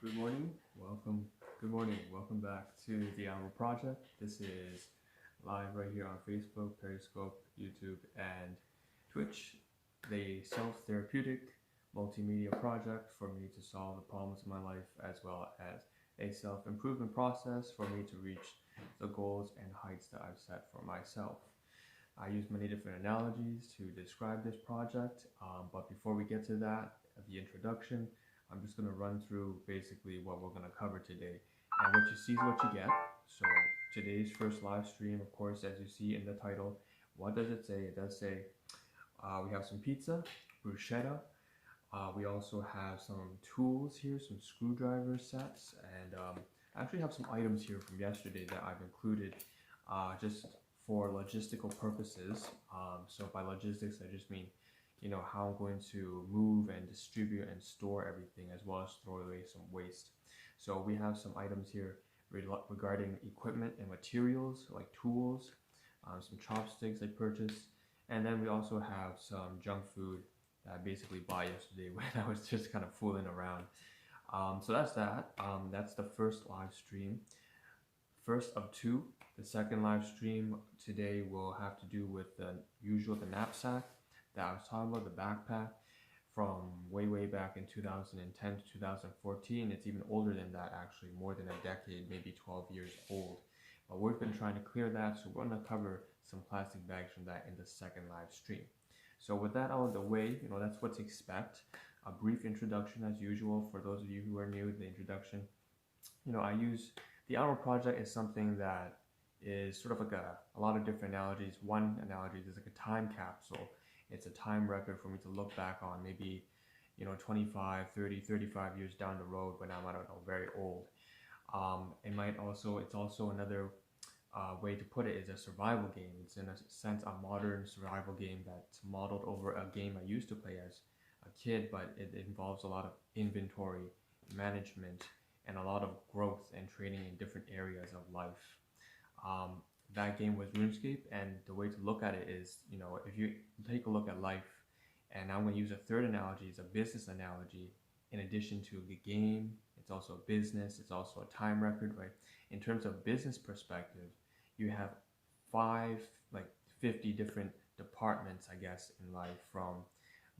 Good morning, welcome back to the Ahn Rho Project. This is live right here on Facebook, Periscope, YouTube, and Twitch. The self-therapeutic multimedia project for me to solve the problems in my life, as well as a self-improvement process for me to reach the goals and heights that I've set for myself. I use many different analogies to describe this project, but before we get to that, the introduction, I'm just going to run through basically what we're going to cover today. And what you see is what you get. So today's first live stream, of course, as you see in the title, what does it say? It does say we have some pizza, bruschetta. We also have some tools here, some screwdriver sets, and I actually have some items here from yesterday that I've included just for logistical purposes. So by logistics, I just mean how I'm going to move and distribute and store everything, as well as throw away some waste. So we have some items here regarding equipment and materials like tools, some chopsticks I purchased, and then we also have some junk food that I basically bought yesterday when I was just kind of fooling around. So that's that. That's the first live stream. First of two. The second live stream today will have to do with the knapsack that I was talking about, the backpack from way back in 2010 to 2014. It's even older than that, actually, more than a decade, maybe 12 years old. But we've been trying to clear that, so we're going to cover some plastic bags from that in the second live stream. So with that out of the way, that's what to expect. A brief introduction as usual for those of you who are new. The introduction, I use the Ahn Rho Project is something that is sort of like a lot of different analogies. One analogy is like a time capsule. It's a time record for me to look back on, maybe 25, 30, 35 years down the road when I'm, I don't know, very old. It's also another way to put it is a survival game. It's in a sense a modern survival game that's modeled over a game I used to play as a kid, but it involves a lot of inventory management and a lot of growth and training in different areas of life. That game was RuneScape, and the way to look at it is, if you take a look at life, and I'm going to use a third analogy, it's a business analogy. In addition to the game, it's also a business, it's also a time record, right? In terms of business perspective, you have 50 different departments, I guess, in life, from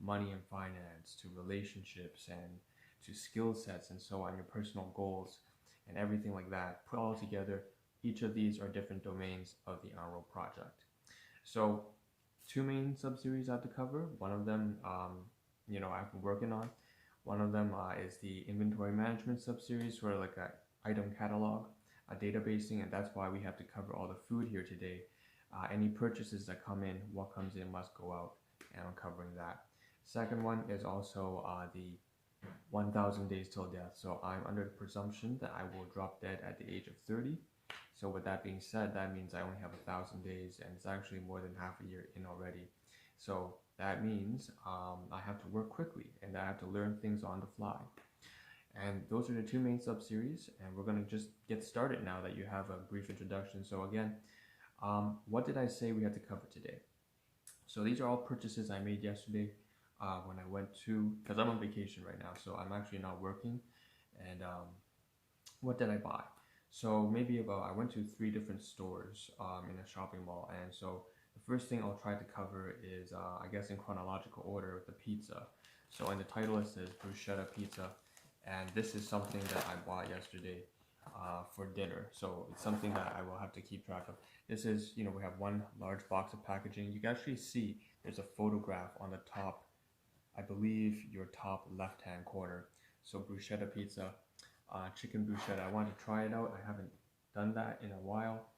money and finance to relationships and to skill sets and so on, your personal goals and everything like that. Put all together, each of these are different domains of the Ahn Rho Project. So two main sub-series I have to cover. One of them, I've been working on. One of them is the inventory management sub-series, sort of like an item catalog, a databasing, and that's why we have to cover all the food here today. Any purchases that come in, what comes in must go out, and I'm covering that. Second one is also the 1,000 days till death. So I'm under the presumption that I will drop dead at the age of 30. So with that being said, that means I only have 1,000 days, and it's actually more than half a year in already. So that means I have to work quickly, and I have to learn things on the fly. And those are the two main sub-series, and we're going to just get started now that you have a brief introduction. So again, what did I say we had to cover today? So these are all purchases I made yesterday when I went to, because I'm on vacation right now, so I'm actually not working. And what did I buy? So I went to 3 different stores in a shopping mall, and so the first thing I'll try to cover is, I guess in chronological order, the pizza. So in the title it says bruschetta pizza, and this is something that I bought yesterday for dinner. So it's something that I will have to keep track of. This is, we have one large box of packaging. You can actually see there's a photograph on the top, I believe your top left-hand corner. So bruschetta pizza. Chicken bruschetta. I want to try it out. I haven't done that in a while.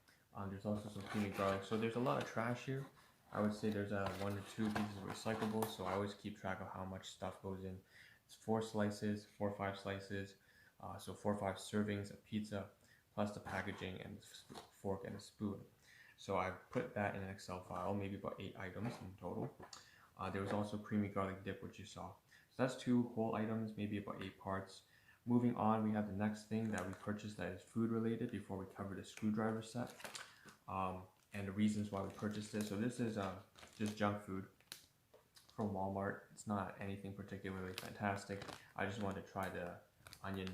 There's also some creamy garlic. So there's a lot of trash here. I would say there's 1 or 2 pieces of recyclable. So I always keep track of how much stuff goes in. It's 4 or 5 slices. So 4 or 5 servings of pizza, plus the packaging and the fork and a spoon. So I put that in an Excel file, maybe about 8 items in total. There was also creamy garlic dip, which you saw. So that's 2 whole items, maybe about 8 parts. Moving on, we have the next thing that we purchased that is food related before we cover the screwdriver set and the reasons why we purchased it. So this is just junk food from Walmart. It's not anything particularly fantastic. I just wanted to try the onion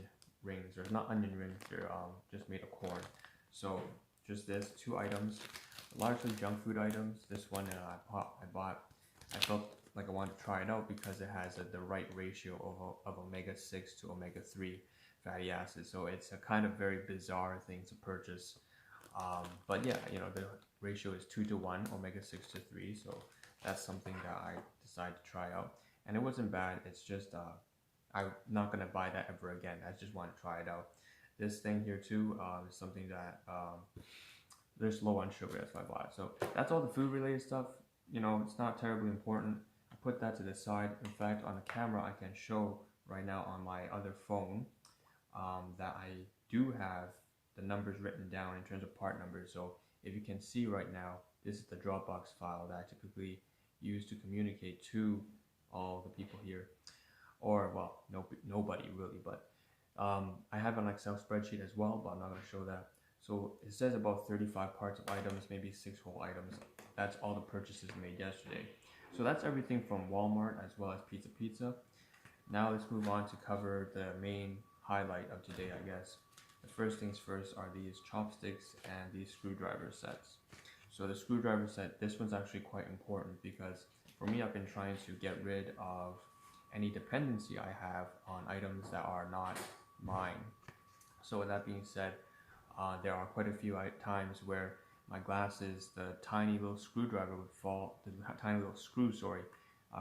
rings. There's not onion rings, they're just made of corn. So just this, 2 items, largely junk food items. This one I bought, I felt like I wanted to try it out because it has the right ratio of omega-6 to omega-3 fatty acids. So it's a kind of very bizarre thing to purchase. But yeah, you know, the ratio is 2 to 1, omega-6 to 3. So that's something that I decided to try out. And it wasn't bad. It's just, I'm not going to buy that ever again. I just want to try it out. This thing here too is something that there's low on sugar. That's why I bought it. So that's all the food related stuff. You know, it's not terribly important. I put that to the side. In fact, on the camera, I can show right now on my other phone that I do have the numbers written down in terms of part numbers. So if you can see right now, this is the Dropbox file that I typically use to communicate to all the people here, or well, nobody really, but I have an Excel spreadsheet as well, but I'm not going to show that. So it says about 35 parts of items, maybe 6 whole items. That's all the purchases made yesterday. So that's everything from Walmart as well as Pizza. Now let's move on to cover the main highlight of today, I guess. The first things first are these chopsticks and these screwdriver sets. So the screwdriver set, this one's actually quite important because for me, I've been trying to get rid of any dependency I have on items that are not mine. So with that being said, there are quite a few times where my glasses, the tiny little screwdriver would fall, the tiny little screw,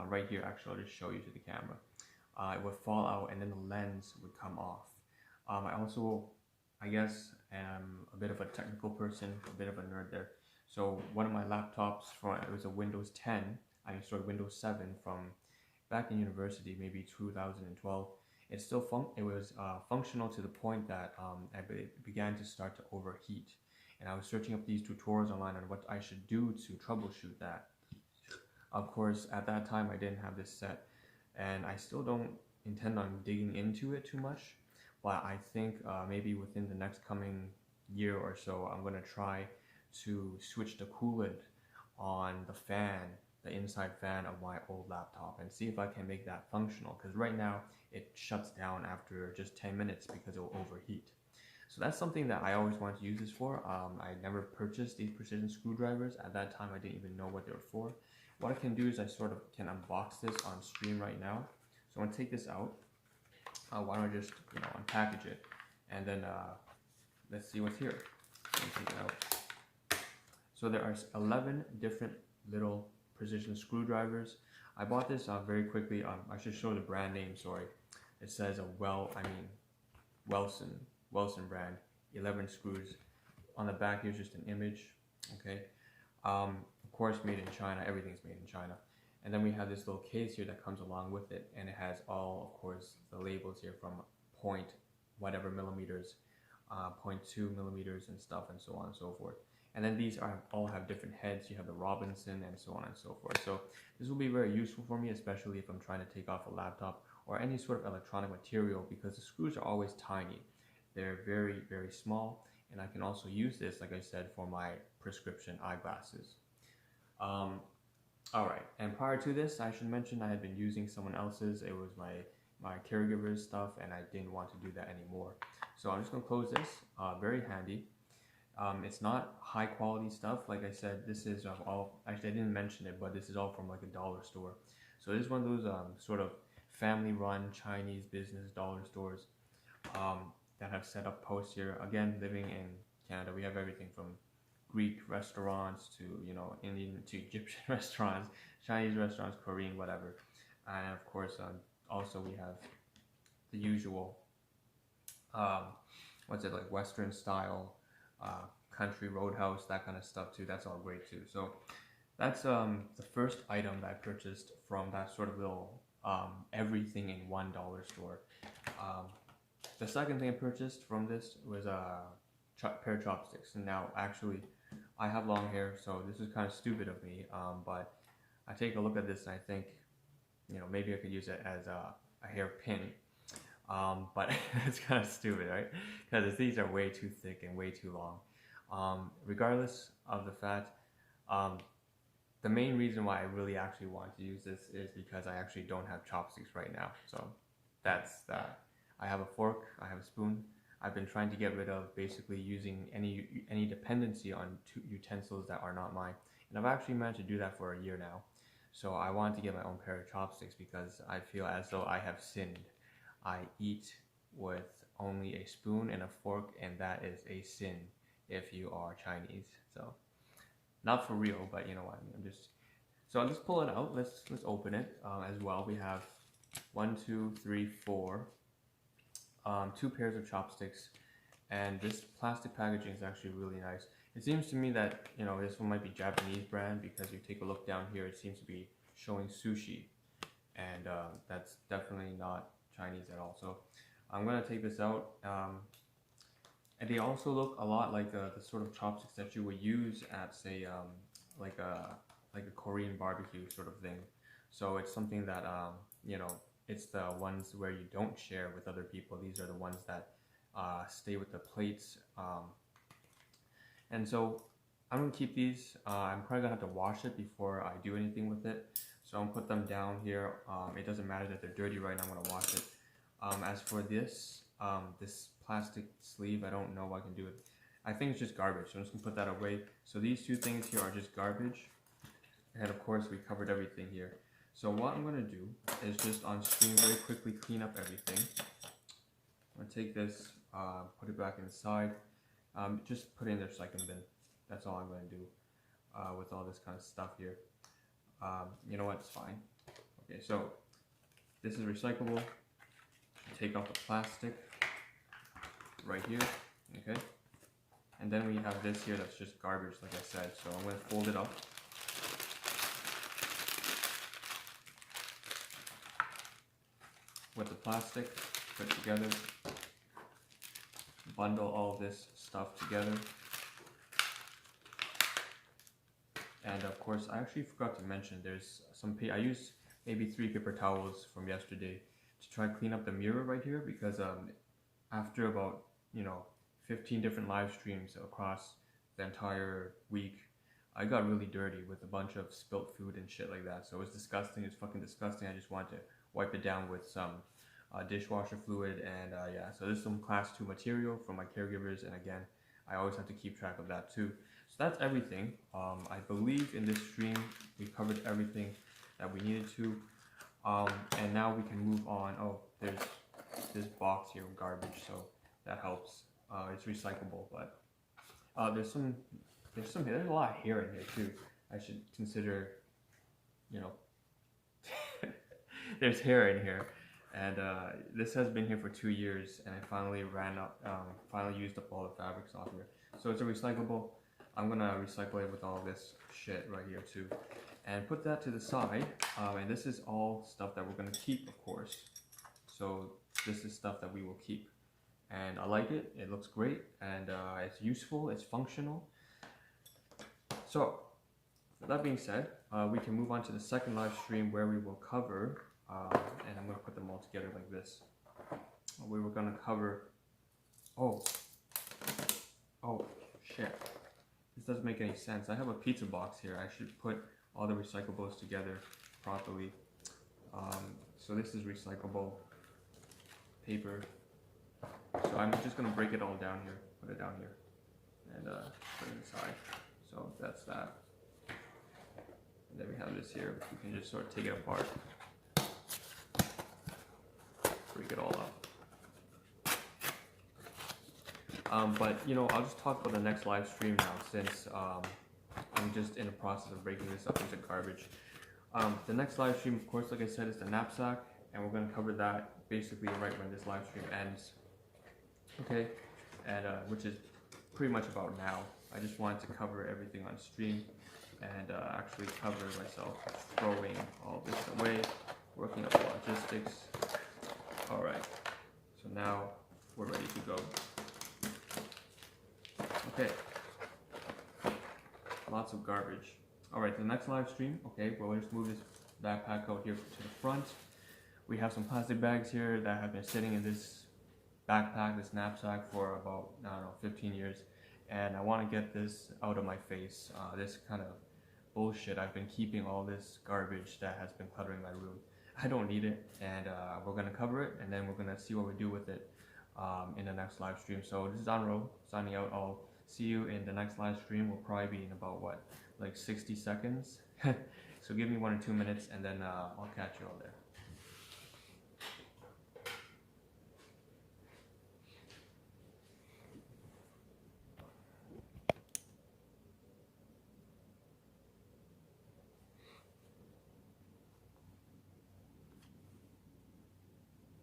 right here, actually I'll just show you to the camera. It would fall out and then the lens would come off. I also, I guess, am a bit of a technical person, a bit of a nerd there. So one of my laptops, it was a Windows 10, Windows 7 from back in university, maybe 2012. It was functional to the point that it began to start to overheat. And I was searching up these tutorials online on what I should do to troubleshoot that. Of course, at that time, I didn't have this set, and I still don't intend on digging into it too much. But I think maybe within the next coming year or so, I'm going to try to switch the coolant on the fan, the inside fan of my old laptop, and see if I can make that functional, because right now it shuts down after just 10 minutes because it will overheat. So that's something that I always wanted to use this for. I never purchased these precision screwdrivers. At that time, I didn't even know what they were for. What I can do is I sort of can unbox this on stream right now. So I'm going to take this out. Why don't I just unpackage it, and then let's see what's here. Take it out. So there are 11 different little precision screwdrivers. I bought this very quickly. I should show the brand name. Sorry, it says Wilson brand, 11 screws. On the back here's just an image. Okay, of course made in China. Everything's made in China. And then we have this little case here that comes along with it, and it has all, of course, the labels here from point whatever millimeters, 0.2 millimeters and stuff, and so on and so forth. And then these all have different heads. You have the Robinson and so on and so forth. So this will be very useful for me, especially if I'm trying to take off a laptop or any sort of electronic material, because the screws are always tiny. They're very, very small. And I can also use this, like I said, for my prescription eyeglasses. All right, and prior to this, I should mention I had been using someone else's. It was my caregiver's stuff, and I didn't want to do that anymore. So I'm just gonna close this. Very handy. It's not high quality stuff. Like I said, this is all, actually I didn't mention it, but this is all from like a dollar store. So this is one of those sort of family run Chinese business dollar stores that have set up posts here. Again, living in Canada, we have everything from Greek restaurants to Indian to Egyptian restaurants, Chinese restaurants, Korean, whatever. And of course, also we have the usual like Western style country roadhouse, that kind of stuff too. That's all great too. So that's the first item that I purchased from that sort of little everything in $1 store. The second thing I purchased from this was a pair of chopsticks. And now actually I have long hair, so this is kind of stupid of me, but I take a look at this and I think maybe I could use it as a hair pin. But it's kind of stupid, right? Because these are way too thick and way too long. Regardless of the fact, the main reason why I really actually want to use this is because I actually don't have chopsticks right now. So that's that. I have a fork, I have a spoon. I've been trying to get rid of basically using any dependency on utensils that are not mine. And I've actually managed to do that for a year now. So I wanted to get my own pair of chopsticks because I feel as though I have sinned. I eat with only a spoon and a fork, and that is a sin if you are Chinese. So not for real, but you know what I mean. So I'll just pull it out. Let's open it as well. We have 1, 2, 3, 4, 2 pairs of chopsticks, and this plastic packaging is actually really nice. It seems to me that, you know, this one might be Japanese brand because you take a look down here, it seems to be showing sushi, and that's definitely not Chinese at all. So I'm gonna take this out, and they also look a lot like the sort of chopsticks that you would use at, say, like a Korean barbecue sort of thing. So it's something that you know, it's the ones where you don't share with other people. These are the ones that stay with the plates. And so I'm gonna keep these. I'm probably gonna have to wash it before I do anything with it. So I'm gonna put them down here. It doesn't matter that they're dirty right now, I'm gonna wash it. As for this, this plastic sleeve, I don't know what I can do with it. I think it's just garbage, so I'm just gonna put that away. So these two things here are just garbage. And of course we covered everything here. So what I'm gonna do is just on screen very quickly clean up everything. I'm gonna take this, put it back inside. Just put it in the recycling bin. That's all I'm gonna do with all this kind of stuff here. You know what, it's fine. Okay, so this is recyclable. Take off the plastic right here, okay? And then we have this here that's just garbage, like I said. So I'm gonna fold it up. With the plastic put together, bundle all this stuff together, and of course I actually forgot to mention there's some I used maybe 3 paper towels from yesterday to try to clean up the mirror right here, because after about, you know, 15 different live streams across the entire week, I got really dirty with a bunch of spilt food and shit like that. So it was disgusting. It's fucking disgusting. I just wanted to wipe it down with some dishwasher fluid, and yeah, so this is some class 2 material from my caregivers, and again, I always have to keep track of that too. So that's everything. I believe in this stream we covered everything that we needed to, and now we can move on. Oh, there's this box here of garbage, so that helps. It's recyclable, but there's a lot of hair in here too. I should consider, you know, there's hair in here, and this has been here for 2 years, and I finally finally used up all the fabrics off here. So it's a recyclable. I'm gonna recycle it with all this shit right here too, and put that to the side. And this is all stuff that we're gonna keep, of course. So this is stuff that we will keep, and I like it. It looks great, and it's useful. It's functional. So that being said, we can move on to the second live stream where we will cover, and I'm going to put them all together like this. We were going to cover, oh shit, this doesn't make any sense. I have a pizza box here. I should put all the recyclables together properly. So this is recyclable paper. So I'm just going to break it all down here, put it down here, and put it inside. So that's that. And then we have this here. We can just sort of take it apart, break it all up. But you know, I'll just talk about the next live stream now, since I'm just in the process of breaking this up into garbage. The next live stream, of course, like I said, is the knapsack, and we're going to cover that basically right when this live stream ends. Okay, and which is pretty much about now. I just wanted to cover everything on stream, and actually cover myself throwing all this away, working up the logistics. Alright, so now we're ready to go. Okay, lots of garbage. Alright, the next live stream, okay, well, let's move this backpack out here to the front. We have some plastic bags here that have been sitting in this backpack, this knapsack, for about, I don't know, 15 years. And I want to get this out of my face, this kind of bullshit. I've been keeping all this garbage that has been cluttering my room. I don't need it, and we're gonna cover it, and then we're gonna see what we do with it in the next live stream. So this is Ahn Rho signing out. I'll see you in the next live stream. Will probably be in about what, like 60 seconds. So give me 1 or 2 minutes, and then I'll catch you all there.